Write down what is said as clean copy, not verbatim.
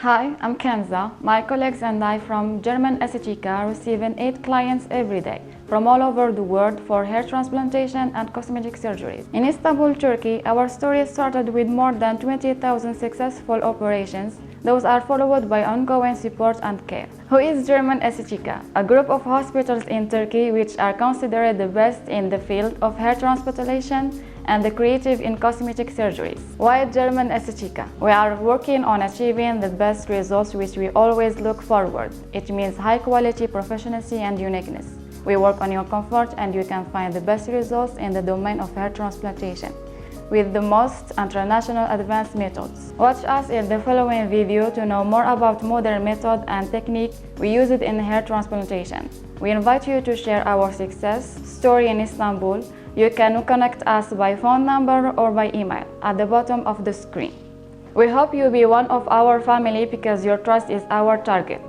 Hi, I'm Kenza. My colleagues and I from German Estetica receiving 8 clients every day from all over the world for hair transplantation and cosmetic surgeries. In Istanbul-Turkey, our story started with more than 20,000 successful operations. Those are followed by ongoing support and care. Who is German Estetica? A group of hospitals in Turkey which are considered the best in the field of hair transplantation and the creative in cosmetic surgeries. Why German Estetica? We are working on achieving the best results which we always look forward. It means high quality, professionalism and uniqueness. We work on your comfort and you can find the best results in the domain of hair transplantation with the most international advanced methods. Watch us in the following video to know more about modern method and technique we use it in hair transplantation. We invite you to share our success story in Istanbul. You can connect us by phone number or by email at the bottom of the screen. We hope you be one of our family because your trust is our target.